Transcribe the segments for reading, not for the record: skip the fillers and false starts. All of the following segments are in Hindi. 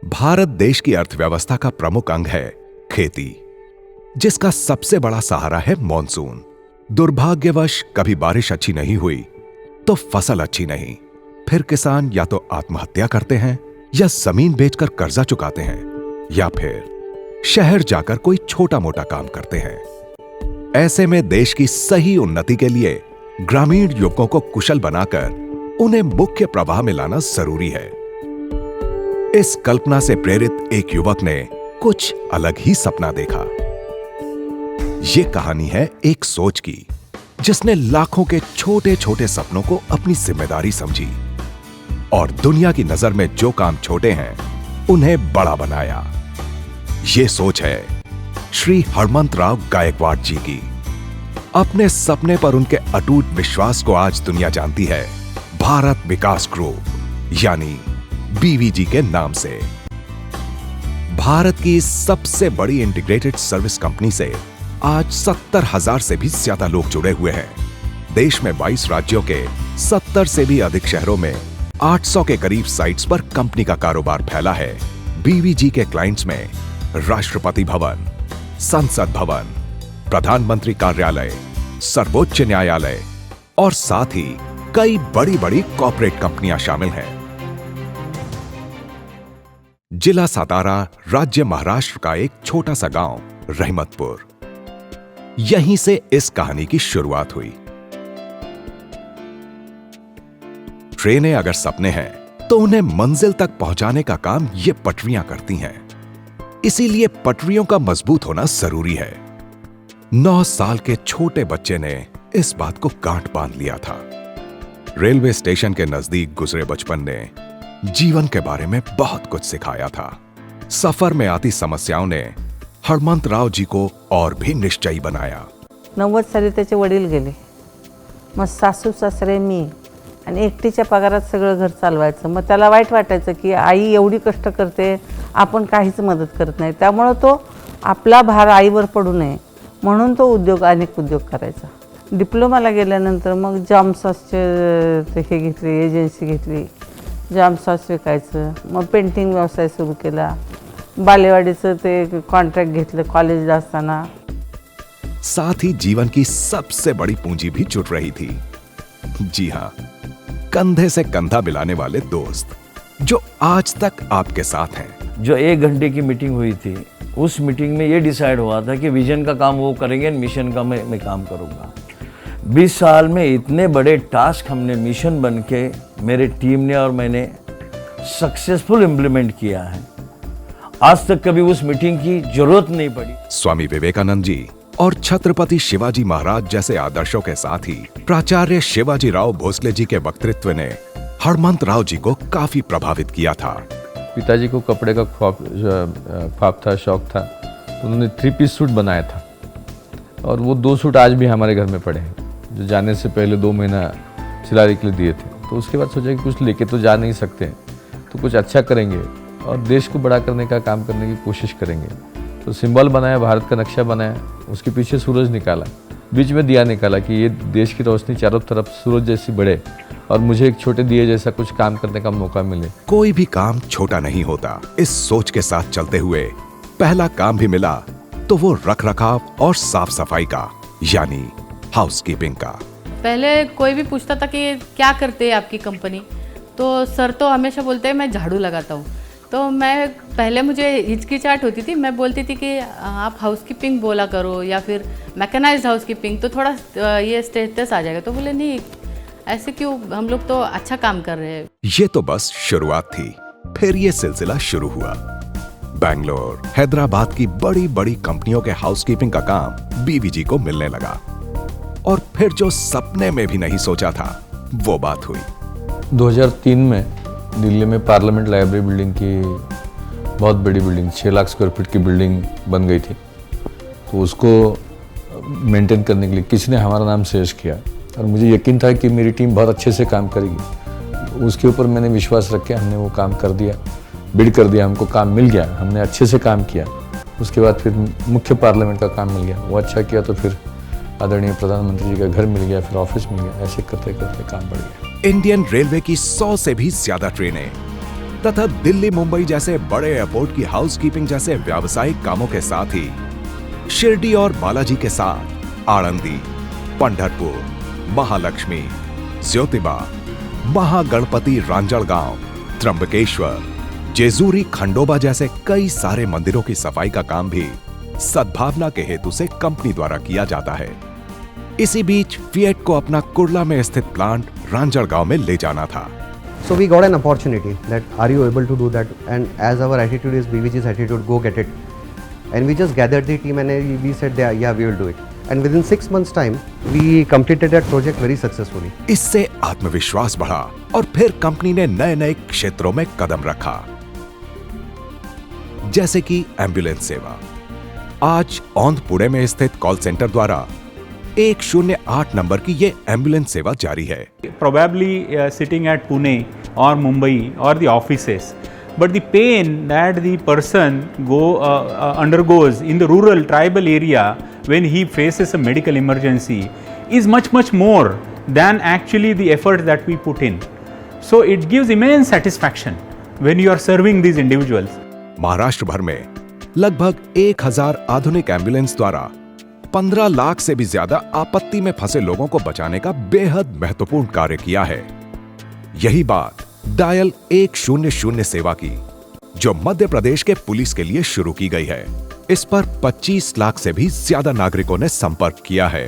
भारत देश की अर्थव्यवस्था का प्रमुख अंग है खेती, जिसका सबसे बड़ा सहारा है मॉनसून। दुर्भाग्यवश कभी बारिश अच्छी नहीं हुई तो फसल अच्छी नहीं, फिर किसान या तो आत्महत्या करते हैं या जमीन बेचकर कर्जा चुकाते हैं या फिर शहर जाकर कोई छोटा मोटा काम करते हैं। ऐसे में देश की सही उन्नति के लिए ग्रामीण युवकों को कुशल बनाकर उन्हें मुख्य प्रवाह में लाना जरूरी है। इस कल्पना से प्रेरित एक युवक ने कुछ अलग ही सपना देखा। ये कहानी है एक सोच की, जिसने लाखों के छोटे छोटे सपनों को अपनी जिम्मेदारी समझी और दुनिया की नजर में जो काम छोटे हैं उन्हें बड़ा बनाया। ये सोच है श्री हरमंतराव गायकवाड़ जी की। अपने सपने पर उनके अटूट विश्वास को आज दुनिया जानती है भारत विकास ग्रुप यानी बीवीजी के नाम से। भारत की सबसे बड़ी इंटीग्रेटेड सर्विस कंपनी से आज 70,000 से भी ज्यादा लोग जुड़े हुए हैं। देश में 22 राज्यों के 70 से भी अधिक शहरों में 800 के करीब साइट्स पर कंपनी का कारोबार फैला है। बीवीजी के क्लाइंट्स में राष्ट्रपति भवन, संसद भवन, प्रधानमंत्री कार्यालय, सर्वोच्च न्यायालय और साथ ही कई बड़ी बड़ी कॉर्पोरेट कंपनियां शामिल हैं। जिला सातारा, राज्य महाराष्ट्र का एक छोटा सा गांव रहमतपुर, यहीं से इस कहानी की शुरुआत हुई। ट्रेनें अगर सपने हैं तो उन्हें मंजिल तक पहुंचाने का काम ये पटरियां करती हैं। इसीलिए पटरियों का मजबूत होना जरूरी है। 9 साल के छोटे बच्चे ने इस बात को गांठ बांध लिया था। रेलवे स्टेशन के नजदीक गुजरे बचपन ने जीवन के बारे में बहुत कुछ सिखाया था। सफर में आती समस्याओं ने हरमंतराव जी को और भी निश्चयी बनाया। 90 साली त्याचे वडील गेले, मग सासू सासरे मी आणि एकटीच्या पगारात सगळं घर चालवायचं। मग त्याला वाईट वाटायचं की आई एवढी कष्ट करते, आपण काहीच मदत करत नाही। त्यामुळे तो आपला भार आईवर पडू नये म्हणून तो अनेक उद्योग करायचा। डिप्लोमाला गेल्यानंतर मग जाम सॉसचे हे घेतली, एजन्सी घेतली, जाम सॉस विकायचं। मग पेंटिंग व्यवसाय सुरू केला। बालेवाडीचं ते कॉन्ट्रॅक्ट घेतलं कॉलेजला असताना। साथ ही जीवन की सबसे बड़ी पूंजी भी जुट रही थी। जी हां, कंधे से कंधा मिलाने वाले दोस्त जो आज तक आपके साथ हैं। जो 1 घंटे की मीटिंग हुई थी, उस मीटिंग में ये डिसाइड हुआ था कि विजन का काम वो करेंगे, मिशन का मैं काम करूंगा। 20 साल में इतने बड़े टास्क हमने मिशन बन के मेरे टीम ने और मैंने सक्सेसफुल इम्प्लीमेंट किया है। आज तक कभी उस मीटिंग की जरूरत नहीं पड़ी। स्वामी विवेकानंद जी और छत्रपति शिवाजी महाराज जैसे आदर्शों के साथ ही प्राचार्य शिवाजी राव भोसले जी के वक्तृत्व ने हरमंतराव जी को काफी प्रभावित किया था। पिताजी को कपड़े का ख्वाब था, शौक था। उन्होंने 3 पीस सूट बनाया था और वो 2 सूट आज भी हमारे घर में पड़े हैं, जो जाने से पहले 2 महीना सिलाने के लिए दिए थे। तो उसके बाद सोचा कि कुछ लेके तो जा नहीं सकते, तो कुछ अच्छा करेंगे और देश को बड़ा करने का काम करने की कोशिश करेंगे। तो सिंबल बनाया, भारत का नक्शा बनाया, उसके पीछे सूरज निकाला, बीच में दिया निकाला कि ये देश की रोशनी चारों तरफ सूरज जैसी बढ़े और मुझे एक छोटे दिए जैसा कुछ काम करने का मौका मिले। कोई भी काम छोटा नहीं होता। इस सोच के साथ चलते हुए पहला काम भी मिला तो वो रख रखाव और साफ सफाई का यानी हाउसकीपिंग का। पहले कोई भी पूछता था कि क्या करते हैं आपकी कंपनी, तो सर तो हमेशा बोलते हैं मैं झाड़ू लगाता हूँ। तो मैं पहले मुझे हिचकिचाहट होती थी, मैं बोलती थी कि आप हाउसकीपिंग बोला करो या फिर मैकेनाइज्ड हाउसकीपिंग, तो थोड़ा ये स्टेटस आ जाएगा। तो बोले नहीं, ऐसे क्यों, हम लोग तो अच्छा काम कर रहे हैं। ये तो बस शुरुआत थी, फिर ये सिलसिला शुरू हुआ। बेंगलोर, हैदराबाद की बड़ी बड़ी कंपनियों के हाउसकीपिंग का काम बीवीजी को मिलने लगा और फिर जो सपने में भी नहीं सोचा था वो बात हुई। 2003 में दिल्ली में पार्लियामेंट लाइब्रेरी बिल्डिंग की बहुत बड़ी बिल्डिंग, 6 लाख स्क्वायर फीट की बिल्डिंग बन गई थी। तो उसको मेंटेन करने के लिए किसी ने हमारा नाम सजेस्ट किया और मुझे यकीन था कि मेरी टीम बहुत अच्छे से काम करेगी। उसके ऊपर मैंने विश्वास रख के हमने वो काम कर दिया, बिड कर दिया, हमको काम मिल गया, हमने अच्छे से काम किया। उसके बाद फिर मुख्य पार्लियामेंट का काम मिल गया, वो अच्छा किया तो फिर आदरणीय प्रधानमंत्री जी का घर मिल गया, फिर ऑफिस मिल गया, ऐसे करते करते काम बढ़ गया। इंडियन रेलवे की 100 से भी ज्यादा ट्रेनें तथा दिल्ली मुंबई जैसे बड़े एयरपोर्ट की हाउसकीपिंग जैसे व्यावसायिक कामों के साथ ही शिरडी और बालाजी के साथ आळंदी, पंढरपुर, महालक्ष्मी, ज्योतिबा, महागणपति रांजणगांव, त्र्यंबकेश्वर, जेजूरी, खंडोबा जैसे कई सारे मंदिरों की सफाई का काम भी सद्भावना के हेतु से कंपनी द्वारा किया जाता है। इसी बीच फिएट को अपना कुर्ला में स्थित प्लांट रांजणगांव में ले जाना था। So we got an opportunity that are you able to do that, and as our attitude is BVG's attitude, go get it, and we just gathered the team and we said yeah we will do it, and within 6 months time we completed that project very successfully. इससे आत्मविश्वास बढ़ा और फिर कंपनी ने नए नए क्षेत्रों में कदम रखा, जैसे कि एम्बुलेंस सेवा। आज औंध पुणे में स्थित कॉल सेंटर द्वारा 108 नंबर की ये एम्बुलेंस सेवा जारी है। Probably sitting at Pune or Mumbai or the offices, but the pain that the person undergoes in the rural tribal area when he faces a medical emergency is much more than actually the effort that we put in. So it gives immense satisfaction when you are serving these individuals. Maharashtra भर में लगभग 1000 आधुनिक एम्बुलेंस द्वारा 15 लाख से भी ज्यादा आपत्ति में फंसे लोगों को बचाने का बेहद महत्वपूर्ण कार्य किया है। यही बात डायल 100 सेवा की, जो मध्य प्रदेश के पुलिस के लिए शुरू की गई है। इस पर 25 लाख से भी ज्यादा नागरिकों ने संपर्क किया है।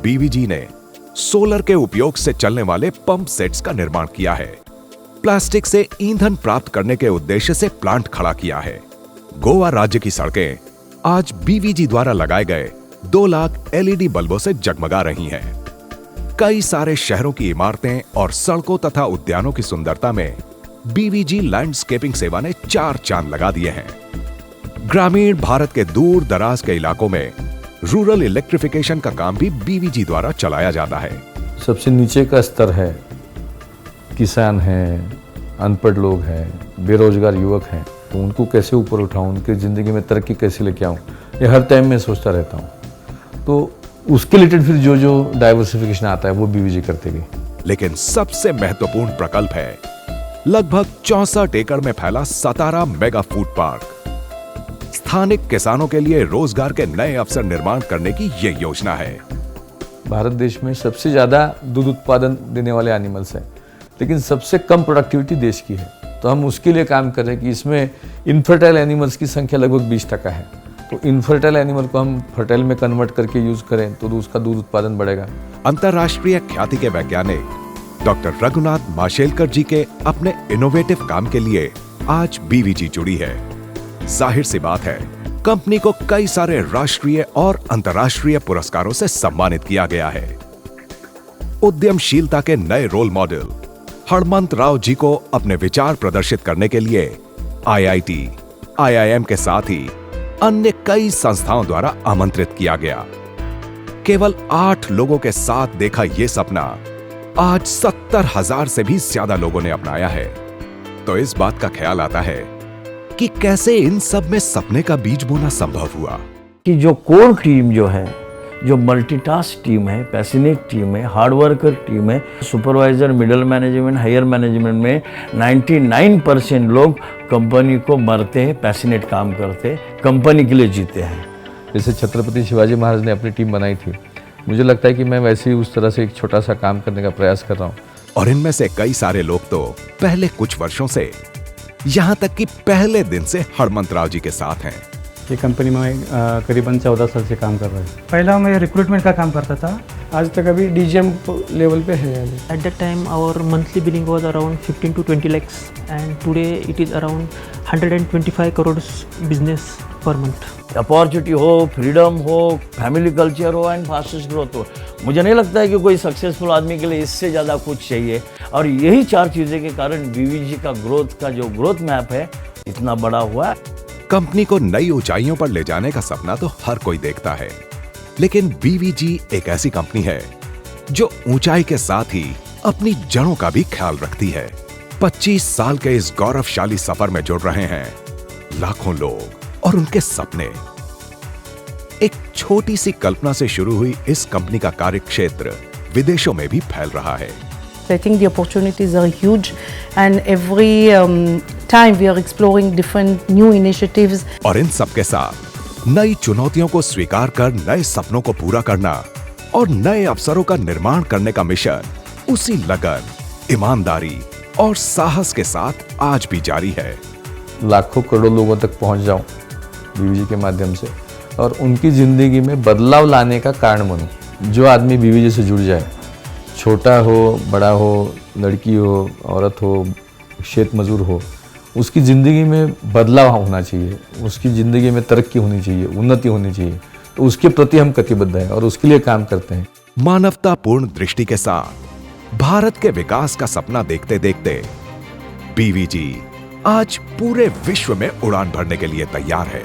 बीवीजी ने सोलर के उपयोग से चलने वाले पंप सेट्स का निर्माण किया है। प्लास्टिक से ईंधन प्राप्त करने के उद्देश्य से प्लांट खड़ा किया है। गोवा राज्य की सड़कें आज बीवीजी द्वारा लगाए गए 2 लाख LED बल्बों से जगमगा रही हैं। कई सारे शहरों की इमारतें और सड़कों तथा उद्यानों की सुंदरता में बीवीजी लैंडस्केपिंग सेवा ने 4 चांद लगा दिए हैं। ग्रामीण भारत के दूर दराज के इलाकों में रूरल इलेक्ट्रिफिकेशन का काम भी बीवीजी द्वारा चलाया जाता है। सबसे नीचे का स्तर है, किसान हैं, अनपढ़ लोग हैं, बेरोजगार युवक हैं, तो उनको कैसे ऊपर उठाऊं, उनकी ज़िंदगी में तरक्की कैसे लेके आऊं, ये हर टाइम में सोचता रहता हूं। तो उसके रिलेटेड फिर जो डाइवर्सिफिकेशन आता है वो बीवीजी करते गए। लेकिन सबसे महत्वपूर्ण प्रकल्प है लगभग 64 एकड़ में फैला सतारा मेगा फूड पार्क। स्थानिक किसानों के लिए रोजगार के नए अवसर निर्माण करने की ये योजना है। भारत देश में सबसे ज़्यादा दूध उत्पादन देने वाले एनिमल्स हैं, लेकिन सबसे कम प्रोडक्टिविटी देश की है। तो हम उसके लिए काम कर रहे हैं कि इसमें इनफर्टाइल एनिमल्स की संख्या लगभग 20% है। तो इनफर्टाइल एनिमल को हम फर्टाइल में कन्वर्ट करके यूज करें तो उसका दूध उत्पादन बढ़ेगा। अंतर्राष्ट्रीय ख्याति के वैज्ञानिक डॉक्टर रघुनाथ माशेलकर जी के अपने इनोवेटिव काम के लिए आज बीवीजी जुड़ी है। जाहिर सी बात है, कंपनी को कई सारे राष्ट्रीय और अंतर्राष्ट्रीय पुरस्कारों से सम्मानित किया गया है। उद्यमशीलता के नए रोल मॉडल हणमंत राव जी को अपने विचार प्रदर्शित करने के लिए IIT, IIM के साथ ही अन्य कई संस्थाओं द्वारा आमंत्रित किया गया। केवल 8 लोगों के साथ देखा यह सपना आज 70,000 से भी ज्यादा लोगों ने अपनाया है। तो इस बात का ख्याल आता है कि कैसे इन सब में सपने का बीज बोना संभव हुआ। कि जो कोर टीम जो है, जो मल्टीटास्क टीम है, पैशनेट टीम है, हार्ड वर्कर टीम है, supervisor, middle management, higher management में 99% लोग कंपनी को मरते हैं, पैशनेट काम करते, कंपनी के लिए जीते हैं। जैसे छत्रपति शिवाजी महाराज ने अपनी टीम बनाई थी, मुझे लगता है कि मैं वैसे ही उस तरह से एक छोटा सा काम करने का प्रयास कर रहा हूँ। और इनमें से कई सारे लोग तो पहले कुछ वर्षों से, यहाँ तक कि पहले दिन से हणमंत राव जी के साथ हैं। ये कंपनी में करीबन 14 साल से काम कर रहा है। पहला मैं रिक्रूटमेंट का काम करता था, आज तक अभी DGM लेवल पे है। At that time our monthly billing was around 15 to 20 lakhs and today it is around 125 crores business per month. Opportunity हो, फ्रीडम हो, फैमिली कल्चर हो एंड फास्टेस्ट ग्रोथ हो। मुझे नहीं लगता है कि कोई सक्सेसफुल आदमी के लिए इससे ज़्यादा कुछ चाहिए। और यही 4 चीज़ें के कारण बीवीजी का ग्रोथ का जो ग्रोथ मैप है इतना बड़ा हुआ है। कंपनी को नई ऊंचाइयों पर ले जाने का सपना तो हर कोई देखता है, लेकिन बीवीजी एक ऐसी कंपनी है जो ऊंचाई के साथ ही अपनी जड़ों का भी ख्याल रखती है। 25 साल के इस गौरवशाली सफर में जुड़ रहे हैं लाखों लोग और उनके सपने। एक छोटी सी कल्पना से शुरू हुई इस कंपनी का कार्य क्षेत्र विदेशों में भी फैल रहा है। I think the opportunities are huge, and every time we are exploring different new initiatives. और इन सब के साथ नई चुनौतियों को स्वीकार कर नए सपनों को पूरा करना और नए अवसरों का निर्माण करने का मिशन उसी लगन, ईमानदारी और साहस के साथ आज भी जारी है। लाखों करोड़ों लोगों तक पहुंच जाऊं बीवीजी के माध्यम से और उनकी ज़िंदगी में बदलाव लाने का कारण बनूं। जो आदमी बीवीजी से जुड़ जाए, छोटा हो, बड़ा हो, लड़की हो, औरत हो, खेत मजदूर हो, उसकी ज़िंदगी में बदलाव होना चाहिए, उसकी ज़िंदगी में तरक्की होनी चाहिए, उन्नति होनी चाहिए। तो उसके प्रति हम कटिबद्ध हैं और उसके लिए काम करते हैं। मानवतापूर्ण दृष्टि के साथ भारत के विकास का सपना देखते देखते बीवीजी आज पूरे विश्व में उड़ान भरने के लिए तैयार है।